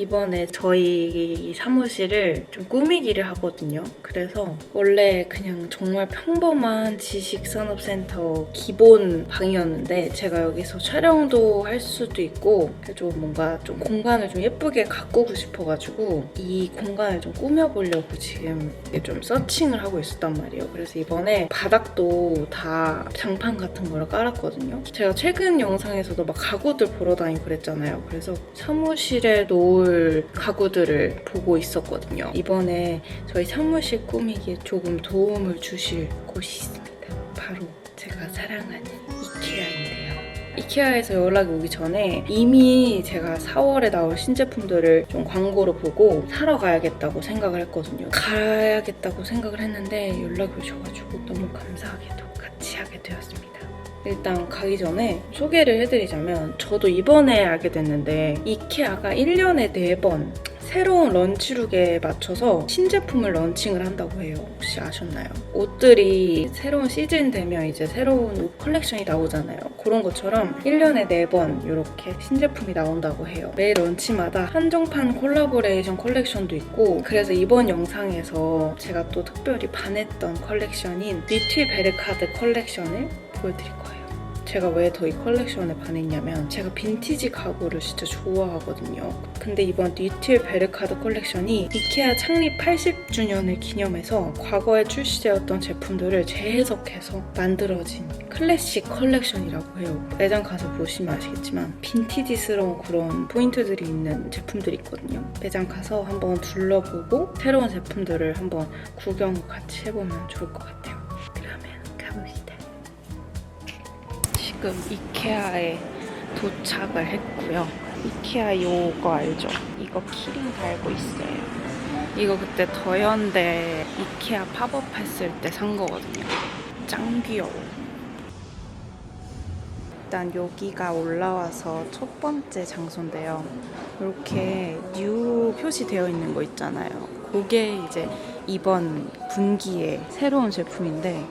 이번에 저희 사무실을 좀 꾸미기를 하거든요. 그래서 원래 그냥 정말 평범한 지식산업센터 기본 방이었는데 제가 여기서 촬영도 할 수도 있고 좀 뭔가 좀 공간을 좀 예쁘게 가꾸고 싶어가지고 이 공간을 좀 꾸며보려고 지금 좀 서칭을 하고 있었단 말이에요. 그래서 이번에 바닥도 다 장판 같은 걸 깔았거든요. 제가 최근 영상에서도 막 가구들 보러 다니고 그랬잖아요. 그래서 사무실에 놓을 가구들을 보고 있었거든요. 이번에 저희 사무실 꾸미기에 조금 도움을 주실 곳이 있습니다. 바로 제가 사랑하는 이케아인데요. 이케아에서 연락이 오기 전에 이미 제가 4월에 나올 신제품들을 좀 광고로 보고 사러 가야겠다고 생각을 했거든요. 가야겠다고 생각을 했는데 연락이 오셔가지고 너무 감사하게도 같이 하게 되었습니다. 일단 가기 전에 소개를 해드리자면 저도 이번에 알게 됐는데 이케아가 1년에 4번 새로운 런치룩에 맞춰서 신제품을 런칭을 한다고 해요. 혹시 아셨나요? 옷들이 새로운 시즌 되면 이제 새로운 옷 컬렉션이 나오잖아요. 그런 것처럼 1년에 4번 이렇게 신제품이 나온다고 해요. 매 런치마다 한정판 콜라보레이션 컬렉션도 있고 그래서 이번 영상에서 제가 또 특별히 반했던 컬렉션인 니트 베르카드 컬렉션을 보여드릴 거예요. 제가 왜 더 이 컬렉션에 반했냐면 제가 빈티지 가구를 진짜 좋아하거든요. 근데 이번 니트 베르카드 컬렉션이 이케아 창립 80주년을 기념해서 과거에 출시되었던 제품들을 재해석해서 만들어진 클래식 컬렉션이라고 해요. 매장 가서 보시면 아시겠지만 빈티지스러운 그런 포인트들이 있는 제품들이 있거든요. 매장 가서 한번 둘러보고 새로운 제품들을 한번 구경 같이 해보면 좋을 것 같아요. 그러면 가봅시다. 지금 이케아에 도착을 했고요. 이케아 이거 알죠? 이거 키링 달고 있어요. 이거 그때 더현대 이케아 팝업 했을 때 산 거거든요. 짱 귀여워. 일단 여기가 올라와서 첫 번째 장소인데요. 이렇게 뉴 표시되어 있는 거 있잖아요. 그게 이제 이번 분기에 새로운 제품인데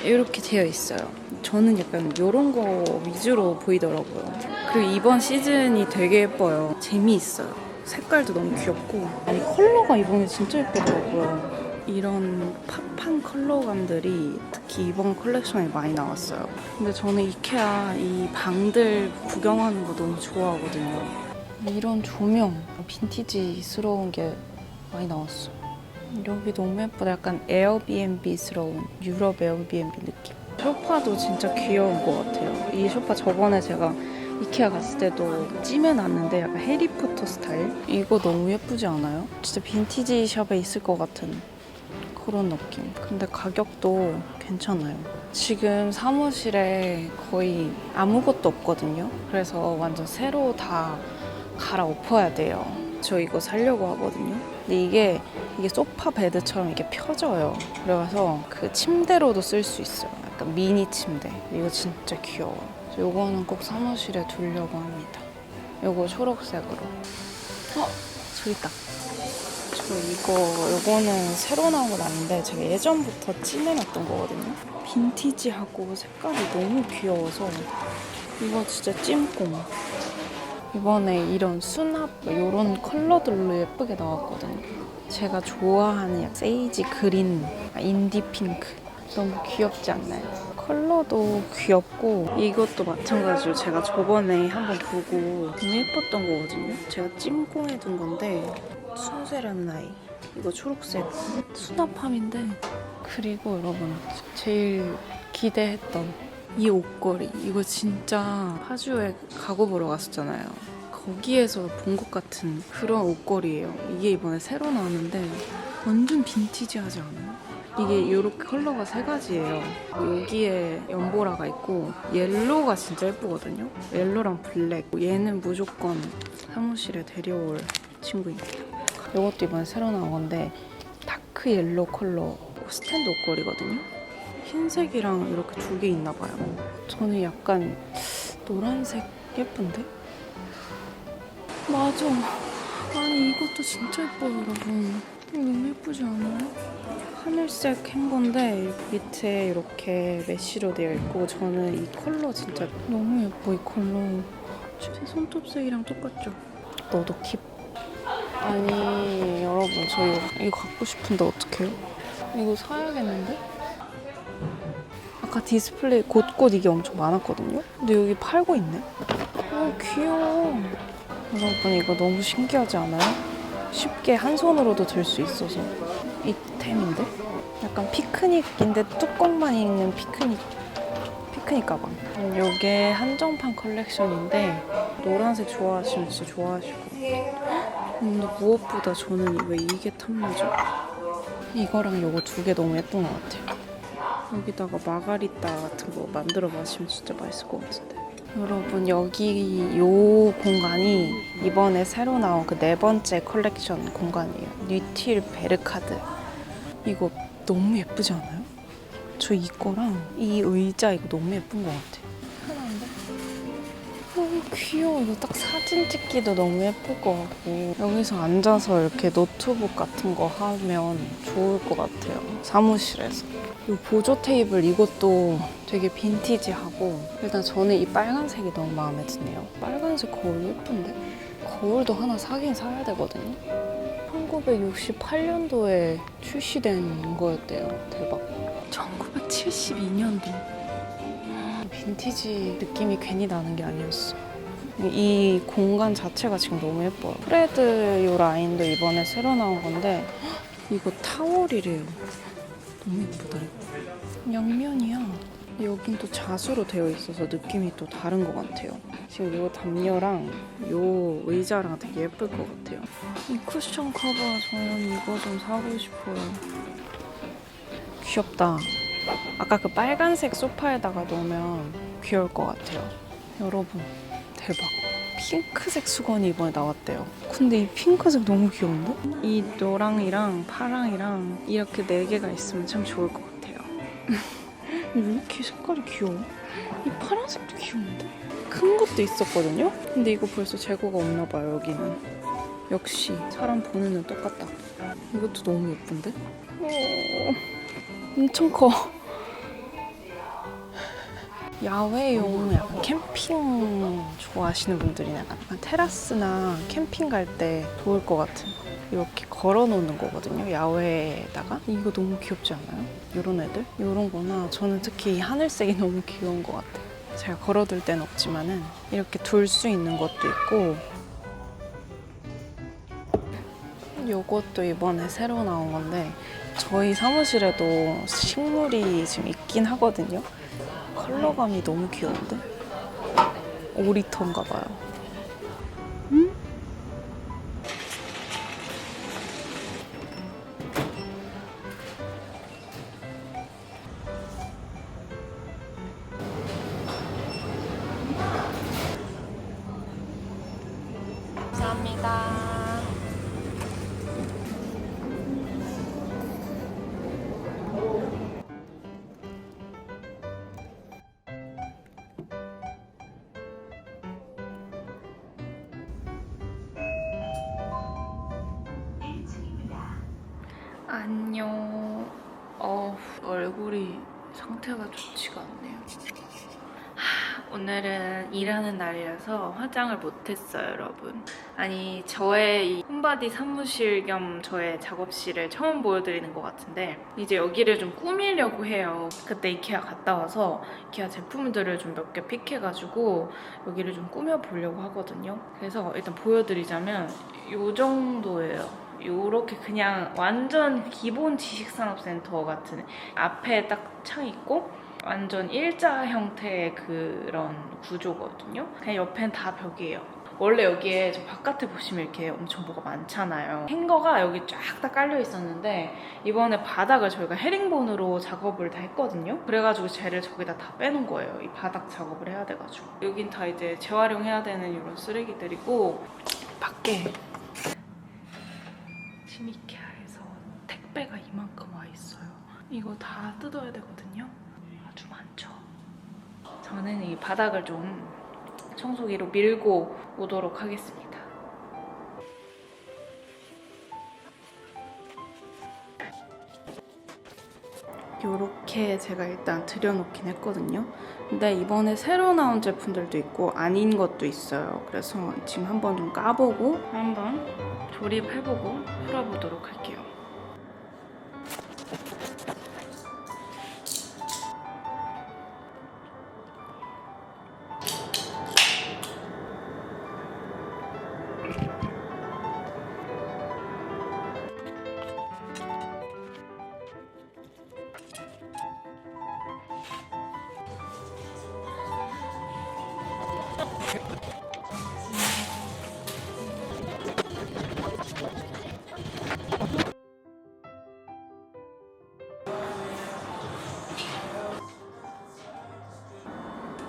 이렇게 되어 있어요. 저는 약간 이런 거 위주로 보이더라고요. 그리고 이번 시즌이 되게 예뻐요. 재미있어요. 색깔도 너무 귀엽고 아니 컬러가 이번에 진짜 예쁘더라고요. 이런 팝한 컬러감들이 특히 이번 컬렉션에 많이 나왔어요. 근데 저는 이케아 이 방들 구경하는 거 너무 좋아하거든요. 이런 조명, 빈티지스러운 게 많이 나왔어. 여기 너무 예쁘다. 약간 에어비앤비스러운 유럽 에어비앤비 느낌. 소파도 진짜 귀여운 것 같아요. 이 소파 저번에 제가 이케아 갔을 때도 찜해놨는데 약간 해리포터 스타일? 이거 너무 예쁘지 않아요? 진짜 빈티지 샵에 있을 것 같은 그런 느낌. 근데 가격도 괜찮아요. 지금 사무실에 거의 아무것도 없거든요. 그래서 완전 새로 다 갈아엎어야 돼요. 저 이거 사려고 하거든요. 근데 이게 소파 베드처럼 이게 펴져요. 그래서 그 침대로도 쓸 수 있어요. 약간 미니 침대. 이거 진짜 귀여워. 요거는 꼭 사무실에 두려고 합니다. 요거 초록색으로. 저기 있다. 요거는 새로 나온 건 아닌데 제가 예전부터 찜해놨던 거거든요. 빈티지하고 색깔이 너무 귀여워서 이거 진짜 찜꽁. 이번에 이런 수납 이런 컬러들로 예쁘게 나왔거든요. 제가 좋아하는 세이지 그린, 인디 핑크 너무 귀엽지 않나요? 컬러도 귀엽고 이것도 마찬가지로 제가 저번에 한번 보고 너무 예뻤던 거거든요. 제가 찜꽁해둔 건데 순세라는 아이 이거 초록색 수납함인데 그리고 여러분 제일 기대했던 이 옷걸이 이거 진짜 파주에 가구 보러 갔었잖아요. 거기에서 본 것 같은 그런 옷걸이에요. 이게 이번에 새로 나왔는데 완전 빈티지하지 않아요? 이게 이렇게 컬러가 3가지예요. 여기에 연보라가 있고 옐로우가 진짜 예쁘거든요. 옐로우랑 블랙. 얘는 무조건 사무실에 데려올 친구입니다. 이것도 이번에 새로 나온 건데 다크 옐로우 컬러 스탠드 옷걸이거든요. 흰색이랑 이렇게 2개 있나 봐요. 저는 약간 노란색 예쁜데? 맞아. 아니 이것도 진짜 예뻐요 여러분. 이거 너무 예쁘지 않아요? 하늘색 행건데 밑에 이렇게 메쉬로 되어 있고 저는 이 컬러 진짜 너무 예뻐. 이 컬러 제 손톱색이랑 똑같죠? 너도 킵. 아니 여러분 저 이거 갖고 싶은데 어떡해요? 이거 사야겠는데? 아까 디스플레이 곳곳 이게 엄청 많았거든요? 근데 여기 팔고 있네? 귀여워. 여러분 이거 너무 신기하지 않아요? 쉽게 한 손으로도 들 수 있어서 이템인데? 약간 피크닉인데 뚜껑만 있는 피크닉 가방. 이게 한정판 컬렉션인데 노란색 좋아하시면 진짜 좋아하실 것 같아요. 근데 무엇보다 저는 왜 이게 탐나죠? 이거랑 이거 두 개 너무 예쁜 것 같아요. 여기다가 마가리따 같은 거 만들어 마시면 진짜 맛있을 것 같은데. 여러분 여기 요 공간이 이번에 새로 나온 그 4번째 컬렉션 공간이에요. 뉴틸 베르카드. 이거 너무 예쁘지 않아요? 저 이거랑 이 의자 이거 너무 예쁜 것 같아요. 편한데? 너무 귀여워. 이거 딱 사진 찍기도 너무 예쁠 것 같고 여기서 앉아서 이렇게 노트북 같은 거 하면 좋을 것 같아요. 사무실에서. 이 보조 테이블 이것도 되게 빈티지하고 일단 저는 이 빨간색이 너무 마음에 드네요. 빨간색 거울 예쁜데? 거울도 하나 사긴 사야 되거든요. 1968년도에 출시된 거였대요. 대박. 1972년도. 빈티지 느낌이 괜히 나는 게 아니었어. 이 공간 자체가 지금 너무 예뻐요. 프레드 요 라인도 이번에 새로 나온 건데 이거 타월이래요. 너무 예쁘다. 양면이야. 여긴 또 자수로 되어 있어서 느낌이 또 다른 것 같아요. 지금 요 담요랑 요 의자랑 되게 예쁠 것 같아요. 이 쿠션 커버 저는 이거 좀 사고 싶어요. 귀엽다. 아까 그 빨간색 소파에다가 놓으면 귀여울 것 같아요. 여러분 대박. 핑크색 수건이 이번에 나왔대요. 근데 이 핑크색 너무 귀여운데? 이 노랑이랑 파랑이랑 이렇게 4개가 있으면 참 좋을 것 같아요. 왜 이렇게 색깔이 귀여워? 이 파란색도 귀여운데? 큰 것도 있었거든요? 근데 이거 벌써 재고가 없나 봐요, 여기는. 역시 사람 보는 눈 똑같다. 이것도 너무 예쁜데? 엄청 커. 야외용 약간 캠핑 좋아하시는 분들이 약간 테라스나 캠핑 갈 때 좋을 것 같은 이렇게 걸어놓는 거거든요. 야외에다가. 이거 너무 귀엽지 않아요? 이런 애들? 이런 거나 저는 특히 이 하늘색이 너무 귀여운 것 같아요. 제가 걸어둘 땐 없지만은 이렇게 둘 수 있는 것도 있고 요것도 이번에 새로 나온 건데 저희 사무실에도 식물이 지금 있긴 하거든요. 컬러감이 너무 귀여운데? 오리터인가 봐요. 감사합니다. 안녕. 얼굴이 상태가 좋지가 않네요. 오늘은 일하는 날이라서 화장을 못했어요, 여러분. 아니, 저의 이 홈바디 사무실 겸 저의 작업실을 처음 보여드리는 것 같은데 이제 여기를 좀 꾸미려고 해요. 그때 이케아 갔다 와서 이케아 제품들을 좀 몇 개 픽해가지고 여기를 좀 꾸며보려고 하거든요. 그래서 일단 보여드리자면 이 정도예요. 요렇게 그냥 완전 기본 지식산업센터 같은 앞에 딱 창 있고 완전 일자 형태의 그런 구조거든요. 그냥 옆엔 다 벽이에요. 원래 여기에 저 바깥에 보시면 이렇게 엄청 뭐가 많잖아요. 행거가 여기 쫙 다 깔려 있었는데 이번에 바닥을 저희가 헤링본으로 작업을 다 했거든요. 그래가지고 쟤를 저기다 다 빼놓은 거예요. 이 바닥 작업을 해야 돼가지고. 여긴 다 이제 재활용해야 되는 이런 쓰레기들이고 밖에 지금 이케아에서 택배가 이만큼 와 있어요. 이거 다 뜯어야 되거든요. 아주 많죠. 저는 이 바닥을 좀 청소기로 밀고 오도록 하겠습니다. 요렇게 제가 일단 들여놓긴 했거든요. 근데 이번에 새로 나온 제품들도 있고 아닌 것도 있어요. 그래서 지금 한번 좀 까보고 한번 조립해보고 풀어보도록 할게요.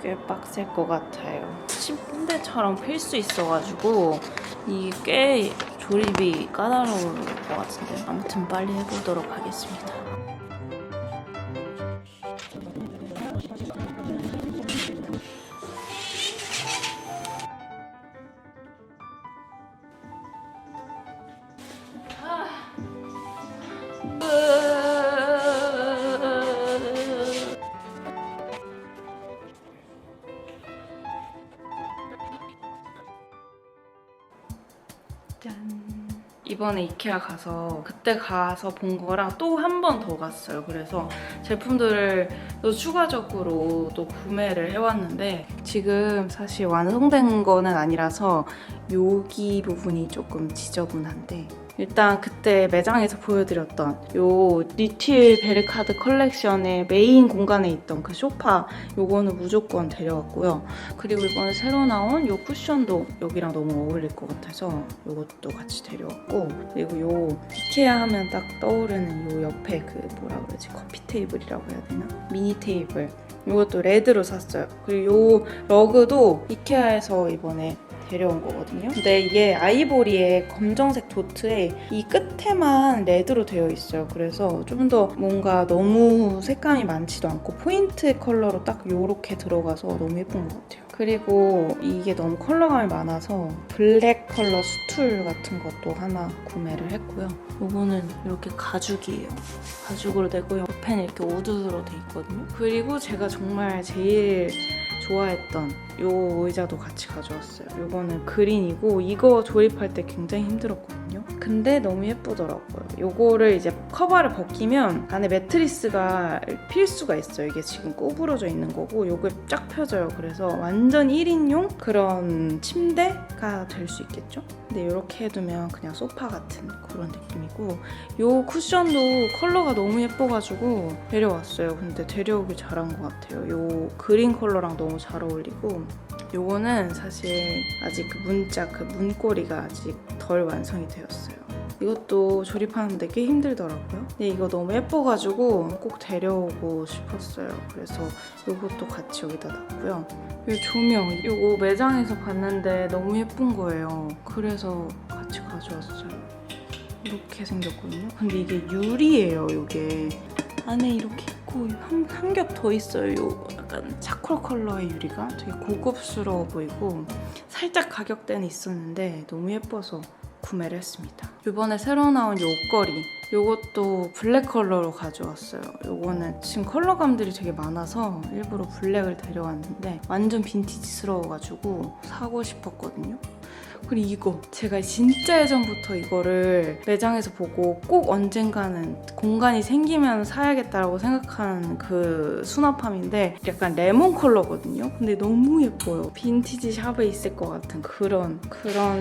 꽤 빡셀 것 같아요. 10분대처럼 필 수 있어가지고 이게 꽤 조립이 까다로울 것 같은데 아무튼 빨리 해보도록 하겠습니다. 짠. 이번에 이케아 가서 그때 가서 본 거랑 또 한 번 더 갔어요. 그래서 제품들을 또 추가적으로 또 구매를 해왔는데 지금 사실 완성된 거는 아니라서 여기 부분이 조금 지저분한데 일단 그때 매장에서 보여드렸던 요 리틸 베르카드 컬렉션의 메인 공간에 있던 그 소파 요거는 무조건 데려왔고요. 그리고 이번에 새로 나온 요 쿠션도 여기랑 너무 어울릴 것 같아서 요것도 같이 데려왔고 그리고 요 이케아 하면 딱 떠오르는 요 옆에 그 뭐라 그러지 커피 테이블이라고 해야 되나? 미니 테이블 이것도 레드로 샀어요. 그리고 요 러그도 이케아에서 이번에 데려온 거거든요. 근데 이게 아이보리의 검정색 도트에 이 끝에만 레드로 되어 있어요. 그래서 좀 더 뭔가 너무 색감이 많지도 않고 포인트 컬러로 딱 요렇게 들어가서 너무 예쁜 것 같아요. 그리고 이게 너무 컬러감이 많아서 블랙 컬러 수툴 같은 것도 하나 구매를 했고요. 요거는 이렇게 가죽이에요. 가죽으로 되고 옆에는 이렇게 우드로 돼 있거든요. 그리고 제가 정말 제일 좋아했던 요 의자도 같이 가져왔어요. 요거는 그린이고 이거 조립할 때 굉장히 힘들었거든요. 근데 너무 예쁘더라고요. 요거를 이제 커버를 벗기면 안에 매트리스가 필 수가 있어요. 이게 지금 구부러져 있는 거고 요게 쫙 펴져요. 그래서 완전 1인용 그런 침대가 될 수 있겠죠? 근데 이렇게 해두면 그냥 소파 같은 그런 느낌이고 요 쿠션도 컬러가 너무 예뻐가지고 데려왔어요. 근데 데려오길 잘한 것 같아요. 요 그린 컬러랑 너무 잘 어울리고 요거는 사실 아직 그 문자 그 문고리가 아직 덜 완성이 되었어요. 이것도 조립하는데 꽤 힘들더라고요. 근데 이거 너무 예뻐가지고 꼭 데려오고 싶었어요. 그래서 이것도 같이 여기다 놨고요. 이 조명, 이거 매장에서 봤는데 너무 예쁜 거예요. 그래서 같이 가져왔어요. 이렇게 생겼거든요. 근데 이게 유리예요, 이게. 안에 이렇게 있고 한 겹 더 있어요. 요 약간 차콜 컬러의 유리가 되게 고급스러워 보이고 살짝 가격대는 있었는데 너무 예뻐서 구매를 했습니다. 이번에 새로 나온 이 옷걸이 이것도 블랙 컬러로 가져왔어요. 이거는 지금 컬러감들이 되게 많아서 일부러 블랙을 데려왔는데 완전 빈티지스러워가지고 사고 싶었거든요. 그리고 이거 제가 진짜 예전부터 이거를 매장에서 보고 꼭 언젠가는 공간이 생기면 사야겠다라고 생각한 그 수납함인데 약간 레몬 컬러거든요. 근데 너무 예뻐요. 빈티지 샵에 있을 것 같은 그런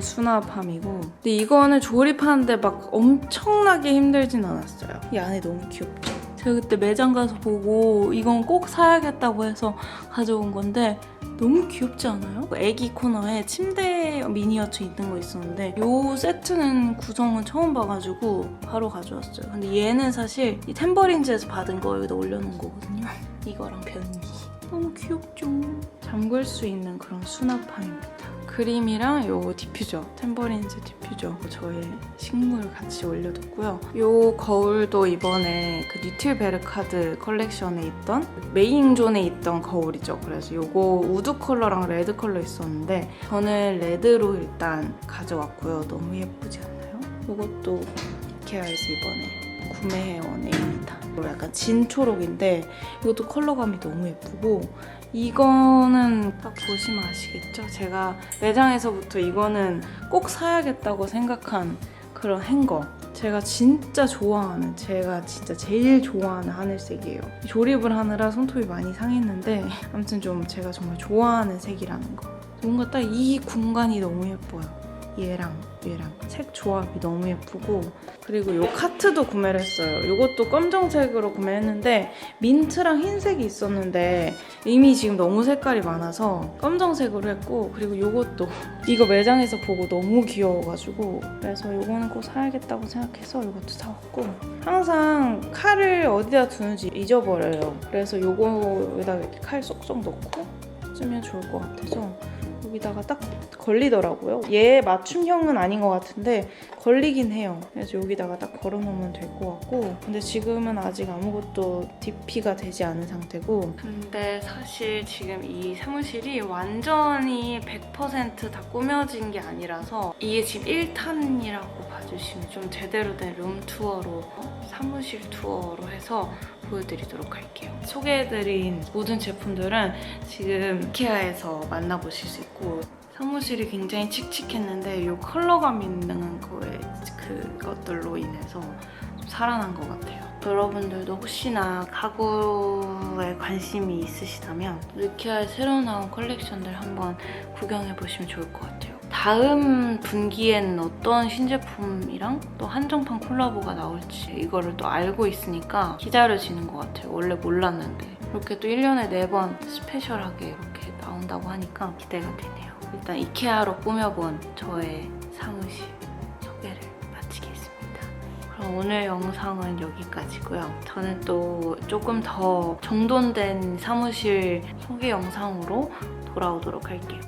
수납함이고 근데 이거는 조립하는데 막 엄청나게 힘들진 않았어요. 이 안에 너무 귀엽죠? 제가 그때 매장 가서 보고 이건 꼭 사야겠다고 해서 가져온 건데 너무 귀엽지 않아요? 애기 코너에 침대 미니어처 있는 거 있었는데 이 세트는 구성은 처음 봐가지고 바로 가져왔어요. 근데 얘는 사실 이 템버린즈에서 받은 거 여기다 올려놓은 거거든요. 이거랑 변기. 너무 귀엽죠? 잠글 수 있는 그런 수납함입니다. 그림이랑 요 디퓨저, 템버린즈 디퓨저 저의 식물 같이 올려뒀고요. 요 거울도 이번에 그 리틸 베르카드 컬렉션에 있던 메인 존에 있던 거울이죠. 그래서 요거 우드 컬러랑 레드 컬러 있었는데 저는 레드로 일단 가져왔고요. 너무 예쁘지 않나요? 요것도 이케아에서 이번에 구매해온 애입니다. 약간 진초록인데 이것도 컬러감이 너무 예쁘고 이거는 딱 보시면 아시겠죠? 제가 매장에서부터 이거는 꼭 사야겠다고 생각한 그런 행거. 제가 진짜 좋아하는, 제가 진짜 제일 좋아하는 하늘색이에요. 조립을 하느라 손톱이 많이 상했는데 아무튼 좀 제가 정말 좋아하는 색이라는 거. 뭔가 딱 이 공간이 너무 예뻐요. 얘랑 색 조합이 너무 예쁘고 그리고 이 카트도 구매를 했어요. 이것도 검정색으로 구매했는데 민트랑 흰색이 있었는데 이미 지금 너무 색깔이 많아서 검정색으로 했고 그리고 이것도 이거 매장에서 보고 너무 귀여워가지고 그래서 이거는 꼭 사야겠다고 생각해서 이것도 사왔고 항상 칼을 어디다 두는지 잊어버려요. 그래서 이거에다 이렇게 칼 쏙쏙 넣고 쓰면 좋을 것 같아서 여기다가 딱 걸리더라고요. 얘 맞춤형은 아닌 것 같은데 걸리긴 해요. 그래서 여기다가 딱 걸어놓으면 될 것 같고 근데 지금은 아직 아무것도 DP가 되지 않은 상태고 근데 사실 지금 이 사무실이 완전히 100% 다 꾸며진 게 아니라서 이게 지금 1탄이라고 봐주시면 좀 제대로 된 룸투어로 사무실 투어로 해서 보여드리도록 할게요. 소개해드린 모든 제품들은 지금 이케아에서 만나보실 수 있고 사무실이 굉장히 칙칙했는데 이 컬러감 있는 거에 그것들로 인해서 좀 살아난 것 같아요. 여러분들도 혹시나 가구에 관심이 있으시다면 이케아에 새로 나온 컬렉션들 한번 구경해보시면 좋을 것 같아요. 다음 분기에는 어떤 신제품이랑 또 한정판 콜라보가 나올지 이거를 또 알고 있으니까 기다려지는 것 같아요. 원래 몰랐는데 이렇게 또 1년에 4번 스페셜하게 이렇게 나온다고 하니까 기대가 되네요. 일단 이케아로 꾸며본 저의 사무실 소개를 마치겠습니다. 그럼 오늘 영상은 여기까지고요. 저는 또 조금 더 정돈된 사무실 소개 영상으로 돌아오도록 할게요.